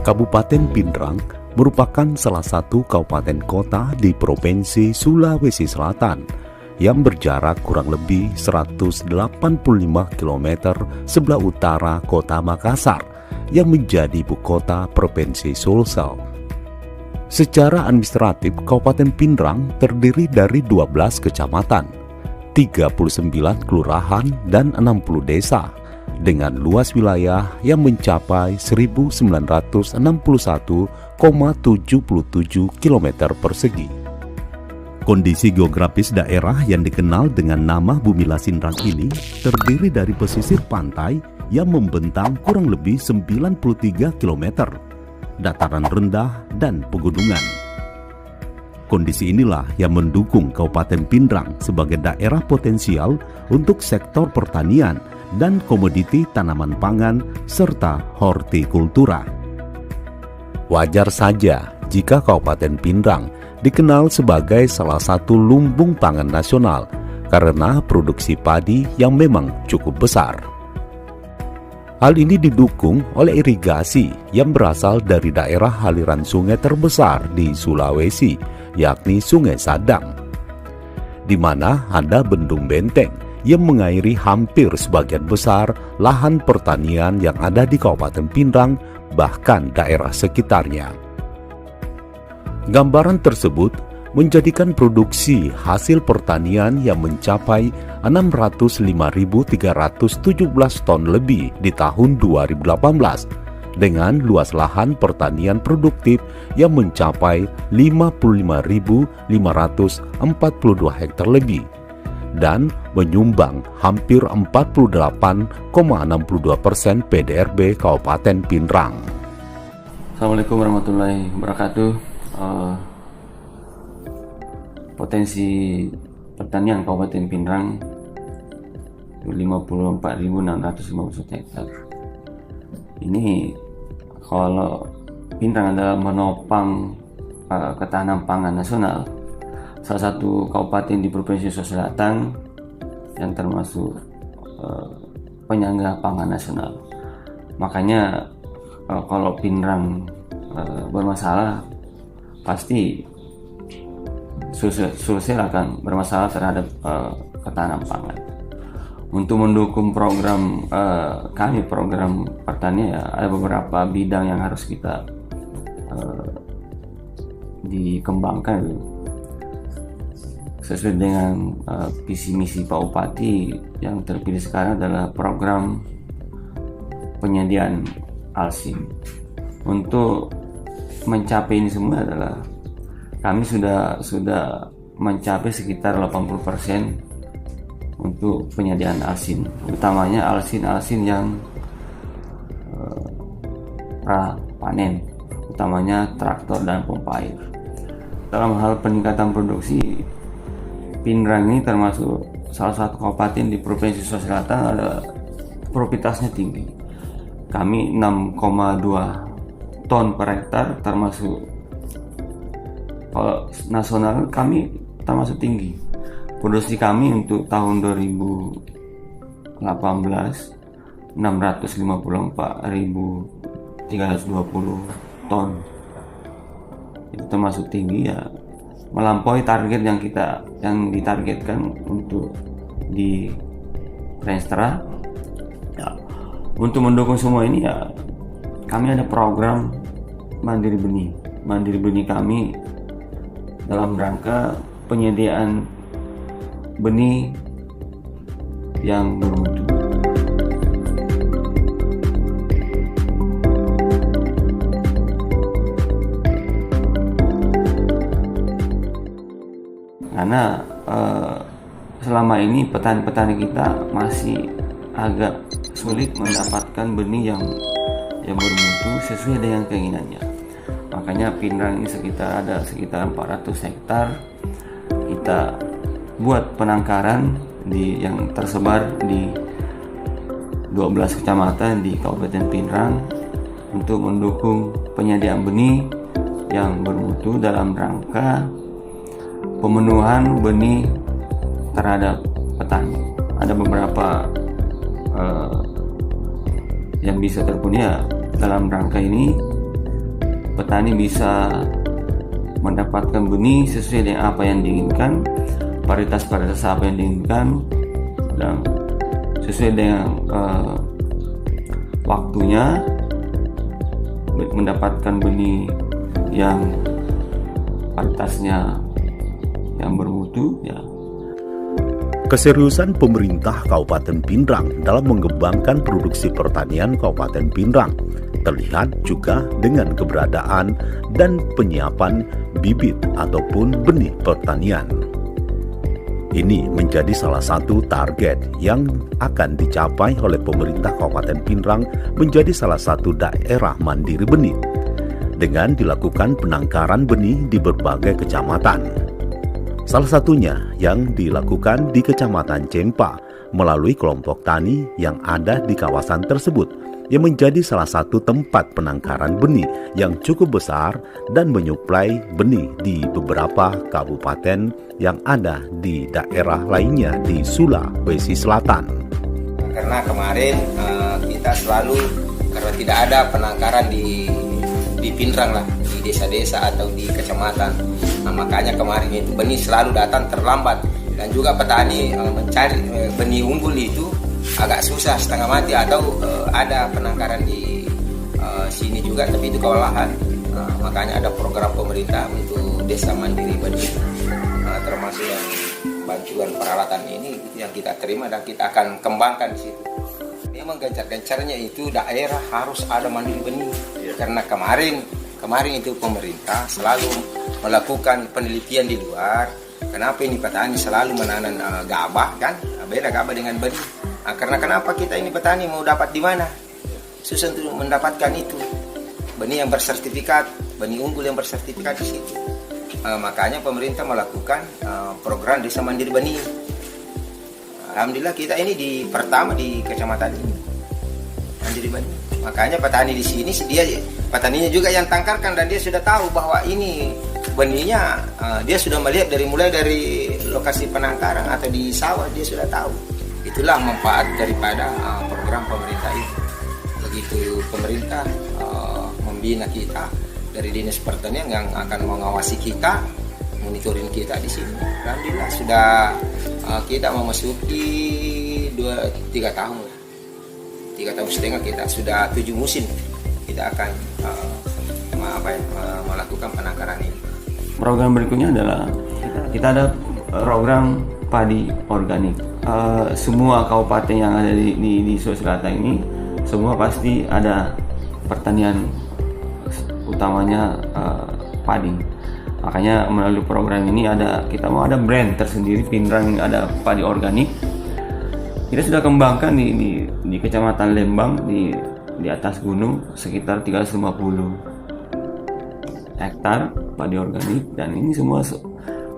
Kabupaten Pindrang merupakan salah satu kabupaten kota di Provinsi Sulawesi Selatan yang berjarak kurang lebih 185 km sebelah utara kota Makassar yang menjadi ibu kota Provinsi Sulsel. Secara administratif, Kabupaten Pindrang terdiri dari 12 kecamatan, 39 kelurahan, dan 60 desa, dengan luas wilayah yang mencapai 1961,77 km persegi. Kondisi geografis daerah yang dikenal dengan nama Bumi Lasindrang ini terdiri dari pesisir pantai yang membentang kurang lebih 93 km, dataran rendah, dan pegunungan. Kondisi inilah yang mendukung Kabupaten Pindrang sebagai daerah potensial untuk sektor pertanian dan komoditi tanaman pangan serta hortikultura. Wajar saja jika Kabupaten Pindrang dikenal sebagai salah satu lumbung pangan nasional karena produksi padi yang memang cukup besar. Hal ini didukung oleh irigasi yang berasal dari daerah aliran sungai terbesar di Sulawesi, yakni Sungai Sadang, di mana ada Bendung Benteng yang mengairi hampir sebagian besar lahan pertanian yang ada di Kabupaten Pindrang, bahkan daerah sekitarnya. Gambaran tersebut menjadikan produksi hasil pertanian yang mencapai 605.317 ton lebih di tahun 2018, dengan luas lahan pertanian produktif yang mencapai 55.542 hektar lebih, dan menyumbang hampir 48,62% PDRB Kabupaten Pindrang. Assalamualaikum warahmatullahi wabarakatuh. Potensi pertanian Kabupaten Pindrang 54.651 hektar. Ini kalau Pindrang adalah menopang ketahanan pangan nasional, salah satu kabupaten di Provinsi Sulawesi Selatan yang termasuk penyangga pangan nasional. Makanya kalau Pindrang bermasalah, pasti Sulsel akan bermasalah terhadap ketahanan pangan. Untuk mendukung program kami, program pertanian, ya, ada beberapa bidang yang harus kita dikembangkan sesuai dengan visi misi Pak Bupati. Yang terpilih sekarang adalah program penyediaan ALSIN. Untuk mencapai ini semua adalah kami sudah mencapai sekitar 80% untuk penyediaan ALSIN, utamanya ALSIN yang pra-panen, utamanya traktor dan pompa air. Dalam hal peningkatan produksi, Pindrang ini termasuk salah satu kabupaten di Provinsi Sulawesi Selatan ada produktivitasnya tinggi. Kami 6,2 ton per hektar, termasuk kalau nasional kami termasuk tinggi. Produksi kami untuk tahun 2018 654.320 ton. Itu termasuk tinggi, ya, melampaui target yang ditargetkan untuk di Renstra. Ya, untuk mendukung semua ini, ya, kami ada program Mandiri Benih. Mandiri Benih kami dalam rangka penyediaan benih yang bermutu. Karena selama ini petani-petani kita masih agak sulit mendapatkan benih yang bermutu sesuai dengan keinginannya. Makanya Pindrang ini ada sekitar 400 hektar kita buat penangkaran yang tersebar di 12 kecamatan di Kabupaten Pindrang untuk mendukung penyediaan benih yang bermutu dalam rangka pemenuhan benih terhadap petani. Ada beberapa yang bisa terpenuhi dalam rangka ini. petani bisa mendapatkan benih sesuai dengan apa yang diinginkan, varietas apa yang diinginkan, dan sesuai dengan waktunya, mendapatkan benih yang varietasnya yang bermutu ya. Keseriusan pemerintah Kabupaten Pinrang dalam mengembangkan produksi pertanian Kabupaten Pinrang terlihat juga dengan keberadaan dan penyiapan bibit ataupun benih pertanian. Ini menjadi salah satu target yang akan dicapai oleh pemerintah Kabupaten Pinrang menjadi salah satu daerah mandiri benih dengan dilakukan penangkaran benih di berbagai kecamatan. Salah satunya yang dilakukan di Kecamatan Cempa melalui kelompok tani yang ada di kawasan tersebut, yang menjadi salah satu tempat penangkaran benih yang cukup besar dan menyuplai benih di beberapa kabupaten yang ada di daerah lainnya di Sulawesi Selatan. Karena kemarin kita selalu, karena tidak ada penangkaran di Pinrang lah, di desa-desa atau di kecamatan. Nah, makanya kemarin itu benih selalu datang terlambat, dan juga petani mencari benih unggul itu agak susah, setengah mati, atau ada penangkaran di sini juga tapi itu kewalahan. Makanya ada program pemerintah untuk desa mandiri benih, termasuk yang bantuan peralatan ini yang kita terima dan kita akan kembangkan di situ. Memang gencar-gencarnya itu daerah harus ada mandiri benih, karena kemarin itu pemerintah selalu melakukan penelitian di luar. Kenapa ini petani selalu menanam gabah, kan? Beda gabah dengan benih. Nah, karena kenapa kita ini petani mau dapat di mana? Susah untuk mendapatkan itu. Benih yang bersertifikat, benih unggul yang bersertifikat di situ. Makanya pemerintah melakukan program desa mandiri benih. Alhamdulillah kita ini pertama di kecamatan ini mandiri benih. Makanya petani di sini dia petaninya juga yang tangkarkan, dan dia sudah tahu bahwa ini benihnya, dia sudah melihat mulai dari lokasi penangkaran atau di sawah, dia sudah tahu. Itulah manfaat daripada program pemerintah itu. Begitu pemerintah membina kita dari Dinas Pertanian yang akan mengawasi kita, monitoring kita di sini. Alhamdulillah sudah kita memasuki 3 tahun lah. 3 tahun setengah kita sudah 7 musim kita akan melakukan penangkaran ini. Program berikutnya adalah kita ada program padi organik. Semua kabupaten yang ada di Sulawesi Selatan ini semua pasti ada pertanian, utamanya padi. Makanya melalui program ini kita mau ada brand tersendiri, Pinrang ada padi organik. Kita sudah kembangkan di Kecamatan Lembang di atas gunung sekitar 350 hektar padi organik, dan ini semua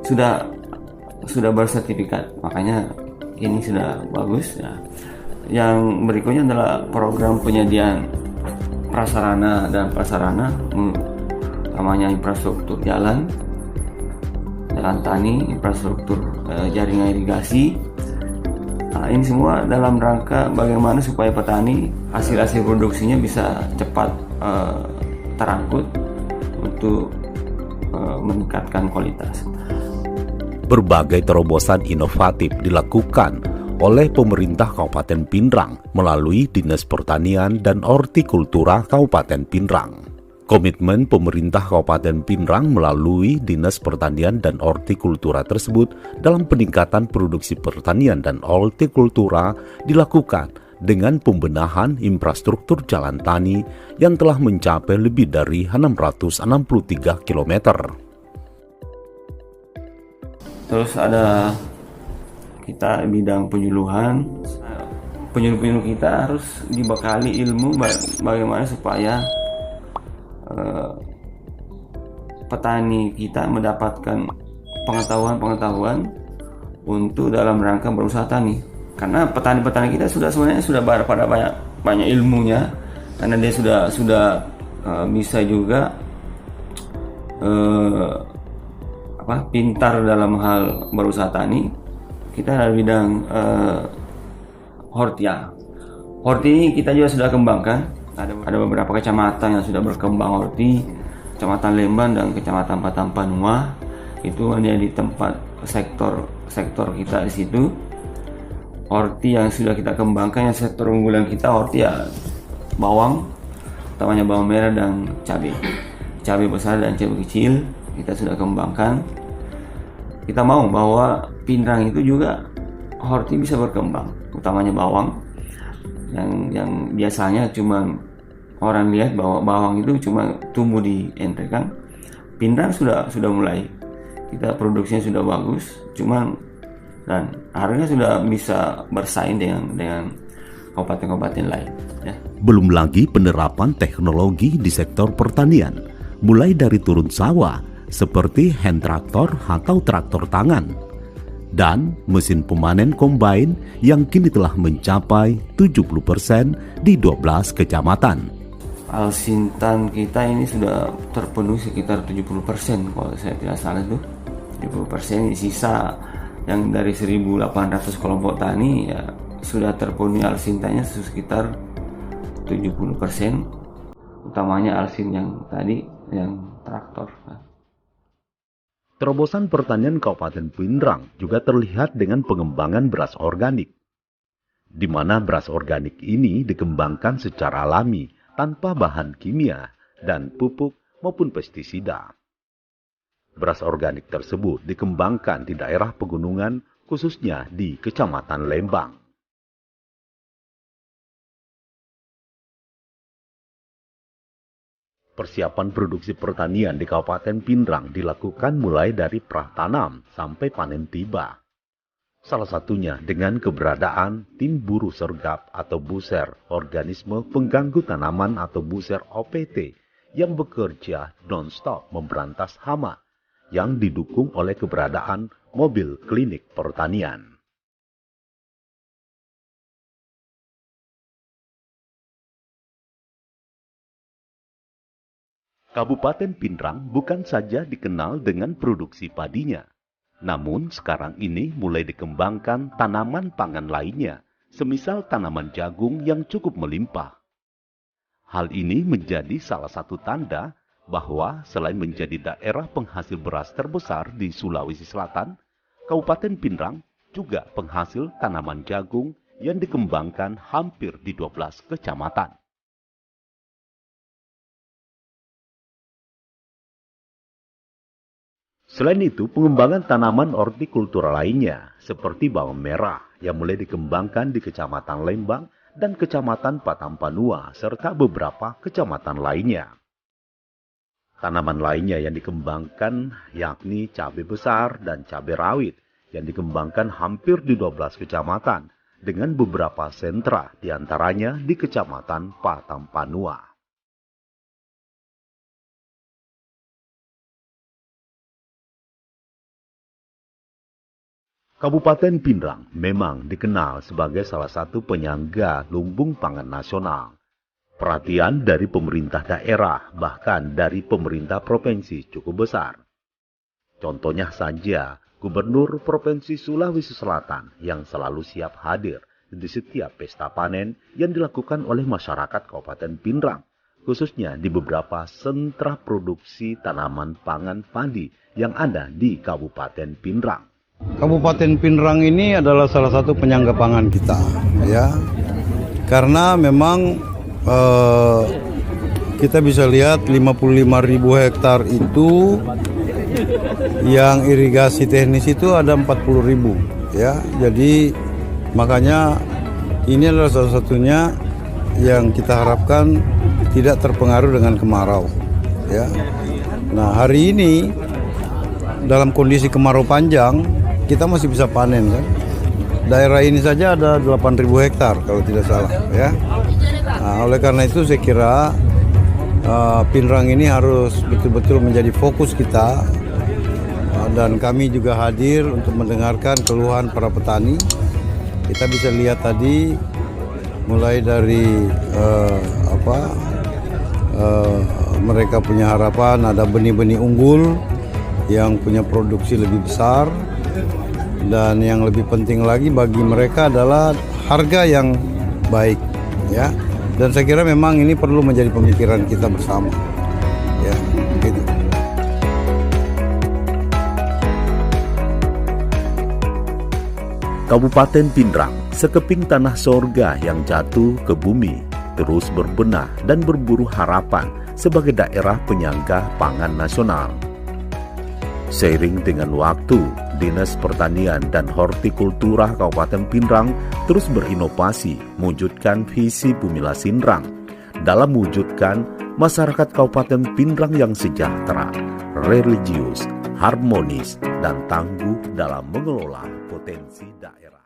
sudah bersertifikat. Makanya ini sudah bagus ya. Yang berikutnya adalah program penyediaan prasarana dan prasarana, namanya infrastruktur jalan tani, infrastruktur jaringan irigasi. Nah, ini semua dalam rangka bagaimana supaya petani hasil produksinya bisa cepat terangkut untuk meningkatkan kualitas. Berbagai terobosan inovatif dilakukan oleh pemerintah Kabupaten Pinrang melalui Dinas Pertanian dan Hortikultura Kabupaten Pinrang. Komitmen pemerintah Kabupaten Pinrang melalui Dinas Pertanian dan Hortikultura tersebut dalam peningkatan produksi pertanian dan hortikultura dilakukan dengan pembenahan infrastruktur jalan tani yang telah mencapai lebih dari 663 km. Terus ada kita bidang penyuluhan. Penyuluh kita harus dibekali ilmu bagaimana supaya petani kita mendapatkan pengetahuan untuk dalam rangka berusaha tani. Karena petani-petani kita sebenarnya sudah pada banyak ilmunya, karena dia sudah bisa juga pintar dalam hal berusaha tani. Kita ada bidang horti ini kita juga sudah kembangkan. Ada beberapa kecamatan yang sudah berkembang horti, Kecamatan Lembang dan Kecamatan Patampanua itu menjadi tempat sektor kita di situ. Horti yang sudah kita kembangkan, yang sektor unggulan kita horti ya bawang, utamanya bawang merah dan cabai besar dan cabai kecil kita sudah kembangkan. Kita mau bahwa Pinrang itu juga horti bisa berkembang, utamanya bawang yang biasanya cuma orang lihat bahwa bawang itu cuma tumbuh di Entrekan. Pinrang sudah mulai, kita produksinya sudah bagus, dan harganya sudah bisa bersaing dengan kabupaten-kabupaten lain ya. Belum lagi penerapan teknologi di sektor pertanian, mulai dari turun sawah seperti hand traktor atau traktor tangan, dan mesin pemanen combine yang kini telah mencapai 70% di 12 kecamatan. Alsintan kita ini sudah terpenuhi sekitar 70% kalau saya tidak salah itu. 70%, sisa yang dari 1.800 kelompok tani ya sudah terpenuhi alsintannya sekitar 70%, utamanya alsin yang tadi yang traktor. Terobosan pertanian Kabupaten Pinrang juga terlihat dengan pengembangan beras organik, di mana beras organik ini dikembangkan secara alami tanpa bahan kimia dan pupuk maupun pestisida. Beras organik tersebut dikembangkan di daerah pegunungan, khususnya di Kecamatan Lembang. Persiapan produksi pertanian di Kabupaten Pinrang dilakukan mulai dari pratanam sampai panen tiba. Salah satunya dengan keberadaan tim buru sergap atau buser, organisme pengganggu tanaman atau buser OPT, yang bekerja non-stop memberantas hama, yang didukung oleh keberadaan mobil klinik pertanian. Kabupaten Pinrang bukan saja dikenal dengan produksi padinya, namun sekarang ini mulai dikembangkan tanaman pangan lainnya, semisal tanaman jagung yang cukup melimpah. Hal ini menjadi salah satu tanda bahwa selain menjadi daerah penghasil beras terbesar di Sulawesi Selatan, Kabupaten Pinrang juga penghasil tanaman jagung yang dikembangkan hampir di 12 kecamatan. Selain itu, pengembangan tanaman hortikultura lainnya, seperti bawang merah yang mulai dikembangkan di Kecamatan Lembang dan Kecamatan Patampanua, serta beberapa kecamatan lainnya. Tanaman lainnya yang dikembangkan yakni cabai besar dan cabai rawit yang dikembangkan hampir di 12 kecamatan dengan beberapa sentra diantaranya di Kecamatan Patampanua. Kabupaten Pinrang memang dikenal sebagai salah satu penyangga lumbung pangan nasional. Perhatian dari pemerintah daerah, bahkan dari pemerintah provinsi cukup besar. Contohnya saja, Gubernur Provinsi Sulawesi Selatan yang selalu siap hadir di setiap pesta panen yang dilakukan oleh masyarakat Kabupaten Pinrang, khususnya di beberapa sentra produksi tanaman pangan padi yang ada di Kabupaten Pinrang. Kabupaten Pinrang ini adalah salah satu penyangga pangan kita, ya, karena memang kita bisa lihat 55.000 hektar itu yang irigasi teknis itu ada 40.000, ya. Jadi makanya ini adalah salah satunya yang kita harapkan tidak terpengaruh dengan kemarau, ya. Nah, hari ini dalam kondisi kemarau panjang kita masih bisa panen, kan. Daerah ini saja ada 8.000 hektar kalau tidak salah, ya. Nah, oleh karena itu saya kira Pinrang ini harus betul-betul menjadi fokus kita, dan kami juga hadir untuk mendengarkan keluhan para petani. Kita bisa lihat tadi mulai dari mereka punya harapan ada benih-benih unggul yang punya produksi lebih besar, dan yang lebih penting lagi bagi mereka adalah harga yang baik, ya. Dan saya kira memang ini perlu menjadi pemikiran kita bersama, ya gitu. Kabupaten Pinrang, sekeping tanah sorga yang jatuh ke bumi, terus berbenah dan berburu harapan sebagai daerah penyangga pangan nasional. Seiring dengan waktu, Dinas Pertanian dan Hortikultura Kabupaten Pinrang terus berinovasi mewujudkan visi Bumila Sinrang dalam mewujudkan masyarakat Kabupaten Pinrang yang sejahtera, religius, harmonis, dan tangguh dalam mengelola potensi daerah.